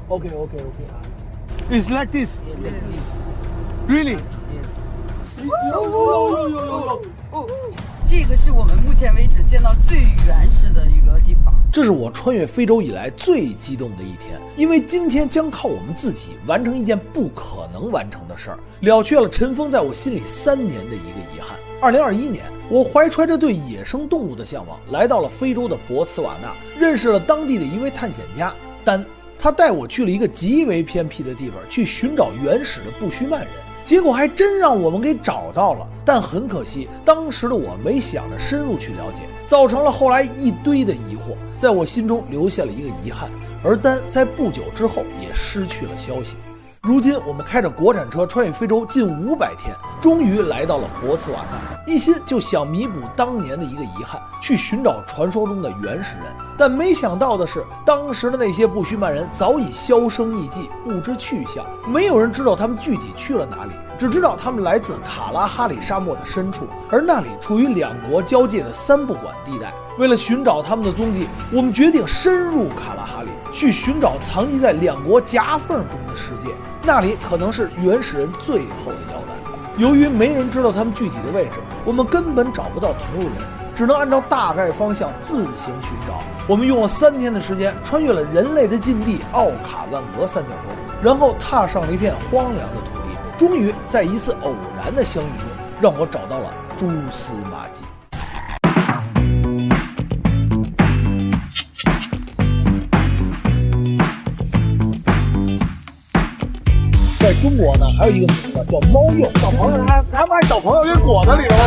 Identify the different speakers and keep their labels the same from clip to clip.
Speaker 1: Okay. It's like this.
Speaker 2: Like this.
Speaker 1: Really?
Speaker 2: Yes.
Speaker 3: 这个是我们目前为止见到最原始的一个地方。
Speaker 1: 这是我穿越非洲以来最激动的一天，因为今天将靠我们自己完成一件不可能完成的事儿，了却了尘封在我心里3年的一个遗憾。2021年，我怀揣着对野生动物的向往，来到了非洲的博茨瓦纳，认识了当地的一位探险家丹。他带我去了一个极为偏僻的地方，去寻找原始的布须曼人。结果还真让我们给找到了，但很可惜，当时的我没想着深入去了解，造成了后来一堆的疑惑，在我心中留下了一个遗憾。而丹在不久之后也失去了消息。如今我们开着国产车穿越非洲近500天，终于来到了博茨瓦纳，一心就想弥补当年的一个遗憾，去寻找传说中的原始人。但没想到的是，当时的那些布须曼人早已销声匿迹，不知去向，没有人知道他们具体去了哪里，只知道他们来自卡拉哈里沙漠的深处，而那里处于2国交界的3不管地带。为了寻找他们的踪迹，我们决定深入卡拉哈里，去寻找藏匿在2国夹缝中的世界，那里可能是原始人最后的摇篮。由于没人知道他们具体的位置，我们根本找不到同路人，只能按照大概方向自行寻找。我们用了3天的时间，穿越了人类的禁地奥卡万格三角洲，然后踏上了一片荒凉的土地，终于在一次偶然的相遇中，让我找到了蛛丝马迹。在中国呢，还有一个词叫猫鼬，小朋友还把小朋友给裹在里头了。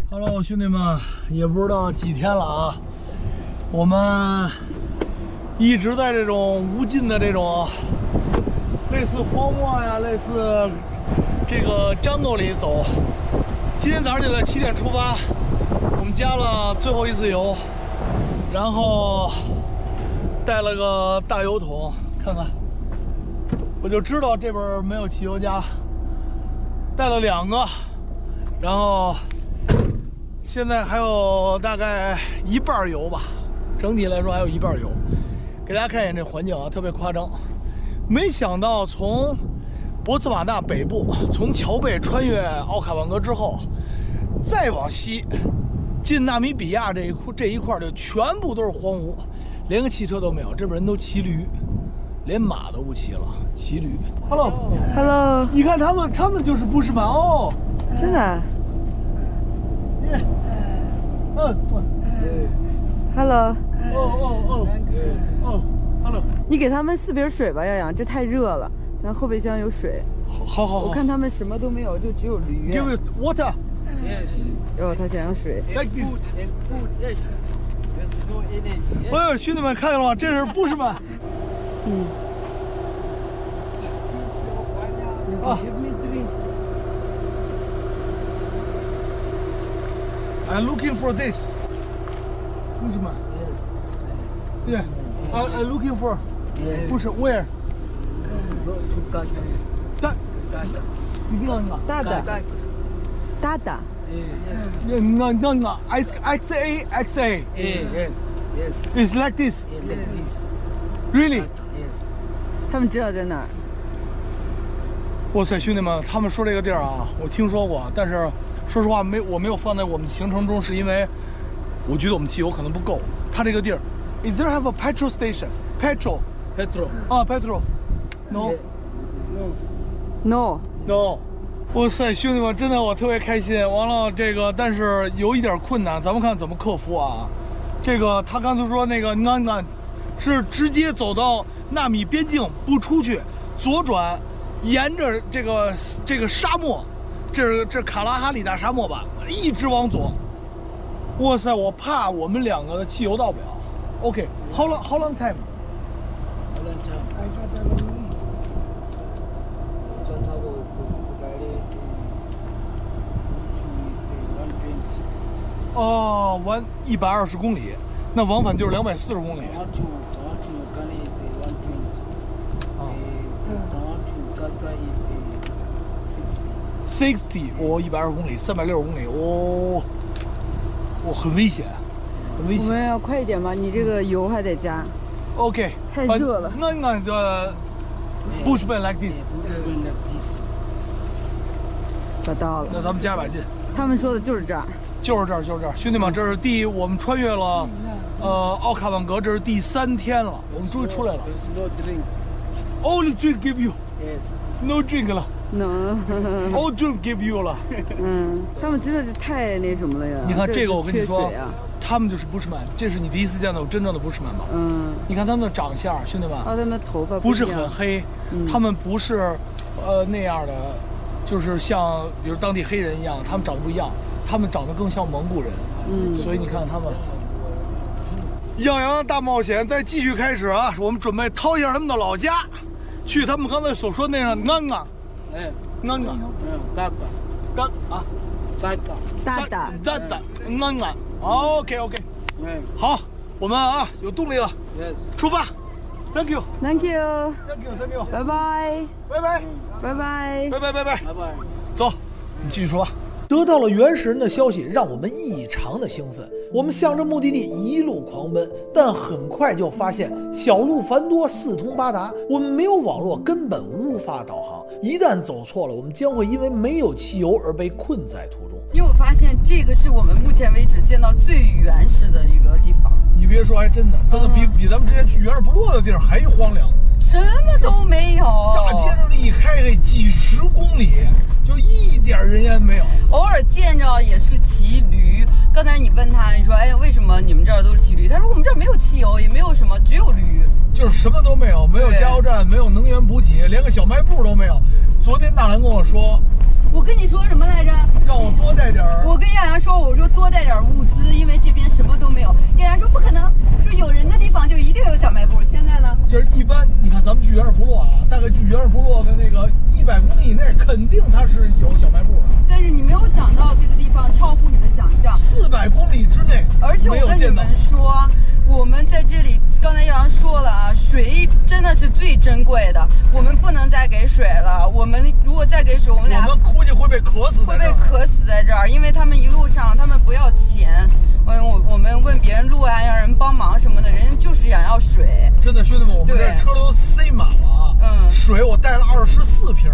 Speaker 1: Hello， 兄弟们，也不知道几天了啊，我们一直在这种无尽的这种类似荒漠呀、类似这个jungle里走。今天早上起来7点出发，我们加了最后一次油，然后带了个大油桶，看看，我就知道这边没有汽油加，带了2个，然后现在还有大概1半油吧，整体来说还有1半油。给大家看一眼这环境啊，特别夸张。没想到从博茨瓦纳北部，从乔贝穿越奥卡万格之后，再往西进纳米比亚这一块就全部都是荒芜。连个汽车都没有，这边人都骑驴，连马都不骑了，骑驴。Hello， 你看他们就是布什曼哦，
Speaker 3: 真的。Hello。
Speaker 1: Hello。
Speaker 3: 你给他们4瓶水吧，耀阳，这太热了。咱后备箱有水。
Speaker 1: 好。
Speaker 3: 我看他们什么都没有，就只有驴。
Speaker 1: Give me water。
Speaker 3: Yes。哦，他想要水。
Speaker 1: Like this。Yes.
Speaker 2: There's no energy.
Speaker 1: 哎呦，兄弟们看见了吗？这是布什曼。
Speaker 2: Give me drink.
Speaker 1: I'm looking for this. 布什曼。
Speaker 2: Yes.
Speaker 1: Yeah. I'm looking for.
Speaker 2: Yes.
Speaker 1: 布什 where?
Speaker 2: Go to Qatar.
Speaker 1: 大，你知道吗？
Speaker 3: 大的。大的。
Speaker 1: 那 XA.
Speaker 2: Yes.
Speaker 1: It's like this.
Speaker 2: Like this.
Speaker 1: Really?
Speaker 2: Yes.
Speaker 3: 他们知道在哪儿。
Speaker 1: 哇塞，兄弟们，他们说这个地儿啊，我听说过，但是说实话我没有放在我们行程中，是因为我觉得我们汽油可能不够。他这个地儿 ，Is there have a petrol station? Petrol. 啊 ，petrol. No.
Speaker 3: No。
Speaker 1: 哇塞，兄弟们，真的我特别开心。完了，这个但是有一点困难，咱们看怎么克服啊？这个他刚才说那个是直接走到纳米边境不出去，左转，沿着这个沙漠，这卡拉哈里大沙漠吧，一直往左。哇塞，我怕我们2个的汽油到不了。OK，how long time？ 哦，120公里，那往返就是240公里。60，哦，120公里，360公里，哦，很危险。很危险。
Speaker 3: 我们要快一点吧，你这个油还得加。
Speaker 1: OK，
Speaker 3: 太热了。
Speaker 1: 那的 Bushman like this。
Speaker 3: 找到了。
Speaker 1: 那咱们加把劲。
Speaker 3: 他们说的就是这儿。
Speaker 1: 就是这儿，就是这儿，兄弟们，这是我们穿越了，奥卡万格，这是第3天了，我们终于出来了。Only drink give you， no drink 了 ，all drink give you 了。
Speaker 3: 他们真的是太那什么了呀！
Speaker 1: 你看这个，我跟你说，
Speaker 3: 啊、
Speaker 1: 他们就是 Bushman， 这是你第一次见到真正的 Bushman 吧？你看他们的长相，兄弟们，
Speaker 3: 他们的头发
Speaker 1: 不是很黑，他们不是那样的，就是像比如当地黑人一样，他们长得不一样。他们长得更像蒙古人，所以你看他们。养羊大冒险再继续开始啊！我们准备掏一下他们的老家，去他们刚才所说那样安安，嘎达安安。OK， 好，我们啊有动力了，出发 ！Thank you， 拜拜，走，你继续说吧。得到了原始人的消息，让我们异常的兴奋。我们向着目的地一路狂奔，但很快就发现小路繁多，四通八达，我们没有网络，根本无法导航。一旦走错了，我们将会因为没有汽油而被困在途中。
Speaker 3: 因为我发现这个是我们目前为止见到最原始的一个地方。
Speaker 1: 你别说，还真的比咱们之前去原始部落的地儿还荒凉，
Speaker 3: 什么都没有。
Speaker 1: 大街上一开几10公里，就一点人烟没有。
Speaker 3: 偶尔见着也是骑驴。刚才你问他，你说，哎，为什么你们这儿都是骑驴？他说我们这儿没有汽油，也没有什么，只有驴，
Speaker 1: 就是什么都没有，没有加油站，没有能源补给，连个小卖部都没有。昨天大兰跟我说，
Speaker 3: 我跟你说什么来着？
Speaker 1: 让我多带点儿。
Speaker 3: 我跟亚阳说，我说多带点物资，因为这边什么都没有。亚阳说不可能，说有人的地方就一定有小卖部。现在呢？
Speaker 1: 就是一般，你看咱们去原始部落啊，大概去原始部落的那个100公里以内，肯定它是有小卖部的。
Speaker 3: 但是你没有想到这个地方超乎你的想象
Speaker 1: ，400公里之内，
Speaker 3: 而且我跟你们说，我们在这里，刚才亚阳说了啊，水真的是最珍贵的，我们不能再给水了。我们如果再给水，我们
Speaker 1: 估计会被渴死，
Speaker 3: 会被渴死在这儿，因为他们一路上他们不要钱，我们问别人路啊，让人帮忙什么的，人家就是想要水。
Speaker 1: 真的，兄弟们，我们这车都塞满了啊！水我带了24瓶，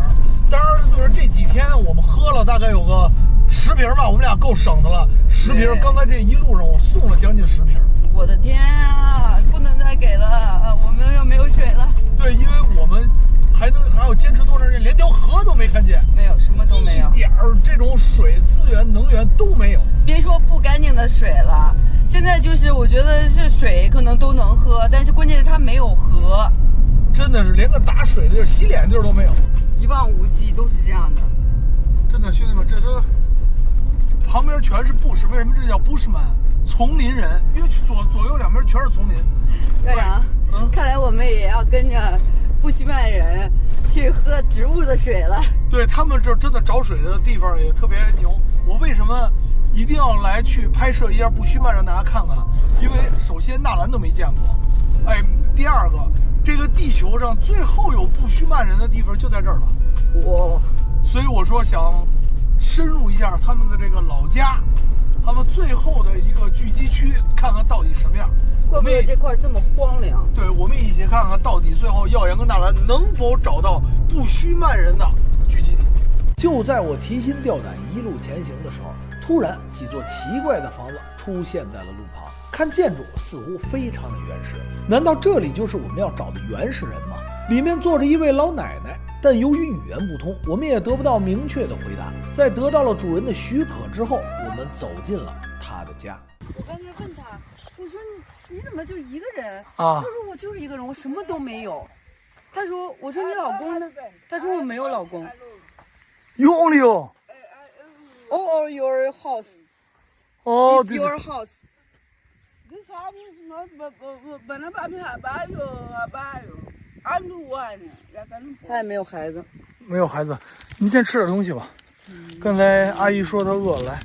Speaker 1: 当然就是这几天我们喝了大概有个10瓶吧，我们俩够省的了。10瓶，刚才这一路上我送了将近10瓶。
Speaker 3: 我的天啊，不能再给了，我们又没有水了。
Speaker 1: 对，因为我们还要坚持多长时间？连条河都没看见，
Speaker 3: 没有，什么都没有，
Speaker 1: 一点这种水资源、能源都没有。
Speaker 3: 别说不干净的水了，现在就是我觉得是水可能都能喝，但是关键是它没有河，
Speaker 1: 真的是连个打水的地儿、洗脸地儿都没有，
Speaker 3: 一望无际，都是这样的。
Speaker 1: 真的，兄弟们，这都旁边全是布什，为什么这叫布什曼？丛林人，因为左右两边全是丛林。
Speaker 3: 耀阳，看来我们也要跟着布希曼人去喝植物的水了。
Speaker 1: 对，他们这真的找水的地方也特别牛。我为什么一定要来去拍摄一下布希曼让大家看看？因为首先纳兰都没见过，哎，第二个，这个地球上最后有布希曼人的地方就在这儿了。
Speaker 3: 哇！
Speaker 1: 所以我说想深入一下他们的这个老家，他们最后的一个聚集区，看看到底什么样。
Speaker 3: 怪不得这块这么荒凉。
Speaker 1: 对，我们一起看看到底最后耀阳跟纳兰能否找到布须曼人的聚集地。就在我提心吊胆一路前行的时候，突然几座奇怪的房子出现在了路旁，看建筑似乎非常的原始。难道这里就是我们要找的原始人吗？里面坐着一位老奶奶，但由于语言不通，我们也得不到明确的回答。在得到了主人的许可之后，我们走进了他的家。
Speaker 3: 我刚才问他，我说你怎么就一个人
Speaker 1: 啊？
Speaker 3: 他说我就是一个人，我什么都没有。他说，我说你老公呢？他说我没有老公。
Speaker 1: You only you?
Speaker 3: Or your house?
Speaker 1: Oh,
Speaker 3: this your house.
Speaker 2: This house is not, but I'm the one.
Speaker 3: 他也没有孩子。
Speaker 1: 没有孩子，你先吃点东西吧。刚才阿姨说她饿了，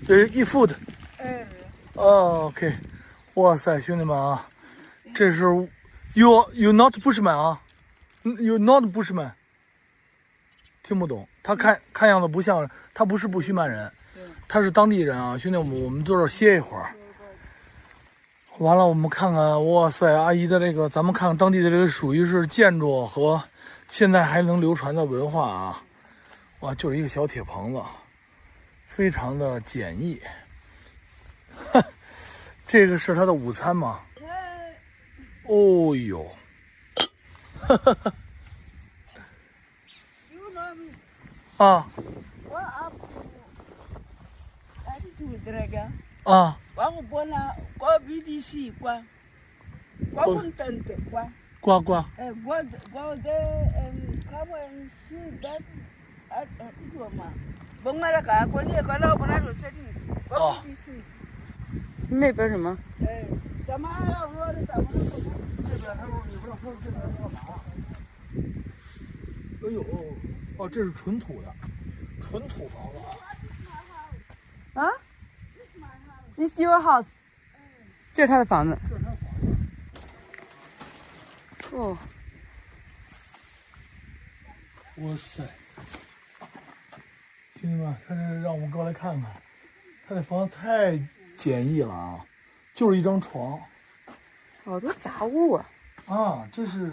Speaker 1: 来。eat food。OK。哇塞，兄弟们啊，这是 you not Bushman 啊 ，you not Bushman。听不懂，他看样子不像，他不是布须曼人，他是当地人啊，兄弟们，我们坐这儿歇一会儿。完了，我们看看，哇塞，阿姨的这个，咱们看看当地的这个属于是建筑和现在还能流传的文化啊。哇，就是一个小铁棚子，非常的简易。这个是他的午餐吗？哦呦，啊。啊。
Speaker 2: Wakubona kwa BDC kwa kuntente kwa
Speaker 1: 呱呱
Speaker 2: go there and come and see that at Idioma. Bongala ka ko ni ka la bona do setting. Kwa BDC.
Speaker 3: 那边什么？
Speaker 2: 怎么了？我的怎么了？
Speaker 1: 这边他说你不知道说这边干嘛？哎呦，哦，这是纯土的，纯土房子
Speaker 3: 啊？It's your house。这是他的房子。
Speaker 1: 这是他房子。
Speaker 3: 哦。
Speaker 1: 哇塞！兄弟们，他这让我们过来看看，他这房子太简易了啊，就是一张床。
Speaker 3: 好多杂物啊！
Speaker 1: 啊，这是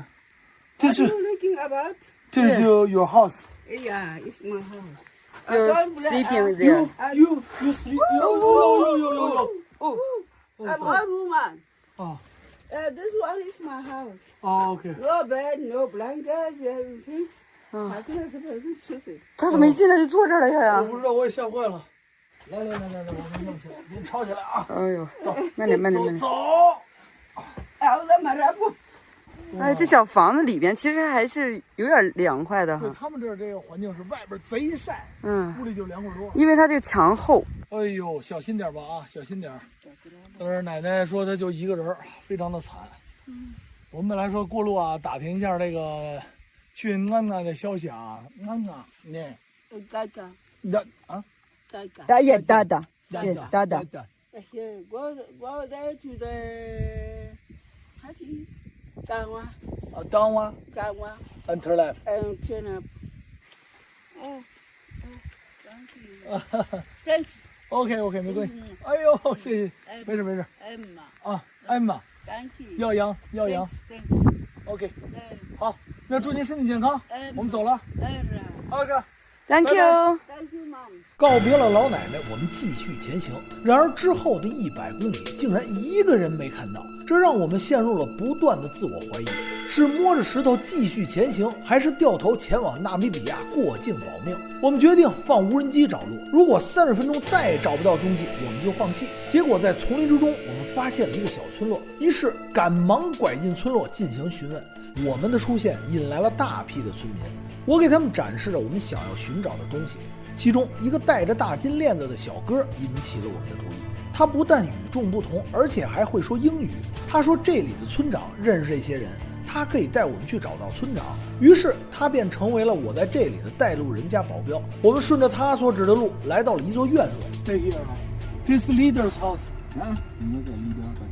Speaker 2: looking about?
Speaker 1: 这是 your house.
Speaker 2: Yeah, it's my house.
Speaker 3: You're sleeping there.
Speaker 1: You sleep. Yo.
Speaker 2: I'm a woman.
Speaker 1: Oh.
Speaker 2: This one is my house.
Speaker 1: Oh, okay.
Speaker 2: No bed, no blankets, everything.
Speaker 3: 嗯，
Speaker 2: I think it's very good.
Speaker 3: 他怎么一进来就坐这儿了呀？
Speaker 1: 我不知道，我也吓坏了。来，我们弄起来，别吵起来啊！
Speaker 3: 哎呦，慢点。
Speaker 1: 走。
Speaker 2: I'll let my rap.
Speaker 3: 哎，这小房子里边其实还是有点凉快的
Speaker 1: 对
Speaker 3: 哈。
Speaker 1: 他们这儿这个环境是外边贼晒，屋里就凉快多了。
Speaker 3: 因为它这个墙厚。
Speaker 1: 哎呦，小心点吧啊，小心点。奶奶说她就一个人，非常的惨。我们本来说过路啊，打听一下这个去安娜的消息啊，安娜呢？
Speaker 2: 大家。
Speaker 3: 也大的。
Speaker 2: Go there to the Ganwa.
Speaker 1: Ganwa. And turn left.
Speaker 2: And turn up. Oh, thank you. Thanks.
Speaker 1: OK， 没关系。哎呦，谢谢，没事。
Speaker 2: Emma.
Speaker 1: 啊 ，Emma。Thank
Speaker 2: you.
Speaker 1: 耀阳。
Speaker 2: Thanks.
Speaker 1: OK， 好，那祝您身体健康。我们走了。OK。
Speaker 3: Thank you.
Speaker 2: Thank you, Mom.
Speaker 1: 告别了老奶奶，我们继续前行。然而之后的100公里，竟然一个人没看到，这让我们陷入了不断的自我怀疑：是摸着石头继续前行，还是掉头前往纳米比亚过境保命？我们决定放无人机找路，如果30分钟再找不到踪迹，我们就放弃。结果在丛林之中，我们发现了一个小村落，于是赶忙拐进村落进行询问。我们的出现引来了大批的村民，我给他们展示了我们想要寻找的东西。其中一个戴着大金链子的小哥引起了我们的注意，他不但与众不同，而且还会说英语。他说这里的村长认识这些人，他可以带我们去找到村长。于是他便成为了我在这里的带路人加保镖。我们顺着他所指的路来到了一座院落。This leader's house.
Speaker 4: Not a leader, but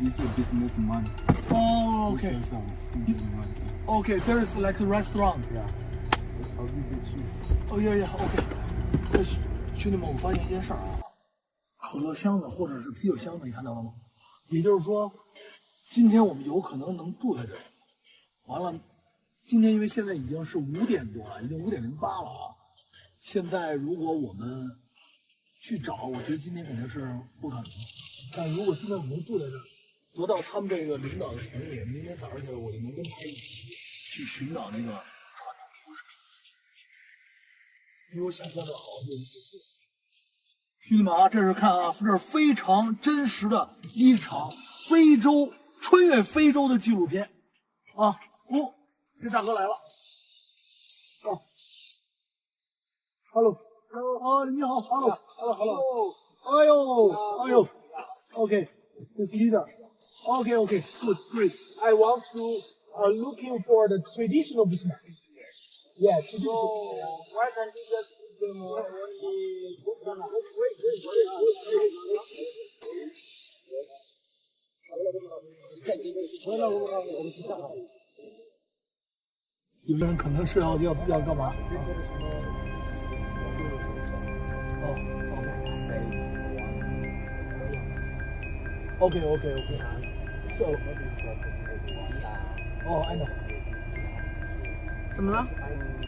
Speaker 4: he's a businessman.
Speaker 1: Oh,
Speaker 4: He
Speaker 1: okay.
Speaker 4: sells some food in the market.
Speaker 1: Okay, there is like a restaurant.
Speaker 4: Yeah. I'll give it to you.
Speaker 1: 哦呀呀 ，OK。兄弟们，我发现一件事儿啊，可乐箱子或者是啤酒箱子，你看到了吗？也就是说，今天我们有可能能住在这里。完了，今天因为现在已经是5点多了，已经5点08了啊。现在如果我们去找，我觉得今天肯定是不可能。但如果今天我们住在这儿，得到他们这个领导的同意，明天早上起来我就能跟他一起去寻找那个。比我想象的好。兄弟们啊，这是看啊，这是非常真实的一场穿越非洲的纪录片啊！哦，这大哥来了。哦 ，Hello， 哦，你好 ，Hello， 哎呦 ，OK，this leader，OK，good， great。I want to looking for the traditional business. Yeah. So
Speaker 4: why can't you just give them only book them? Wait.
Speaker 1: 有的人可能是要干嘛？ OK. So, oh, I know.
Speaker 3: 怎么了？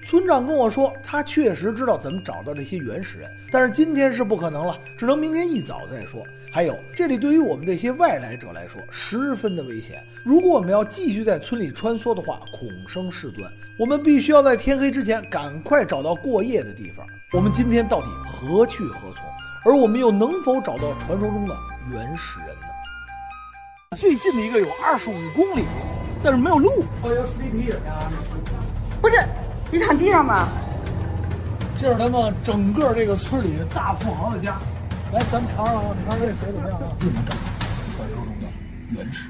Speaker 1: 村长跟我说，他确实知道怎么找到这些原始人，但是今天是不可能了，只能明天一早再说。还有，这里对于我们这些外来者来说十分的危险。如果我们要继续在村里穿梭的话，恐生事端。我们必须要在天黑之前赶快找到过夜的地方。我们今天到底何去何从？而我们又能否找到传说中的原始人呢？最近的一个有25公里，但是没有路。
Speaker 3: 不是，你躺地上吧。
Speaker 1: 这是他们整个这个村里大富豪的家。来，咱们尝尝，你看这水怎么样啊？不能找传说中的原始。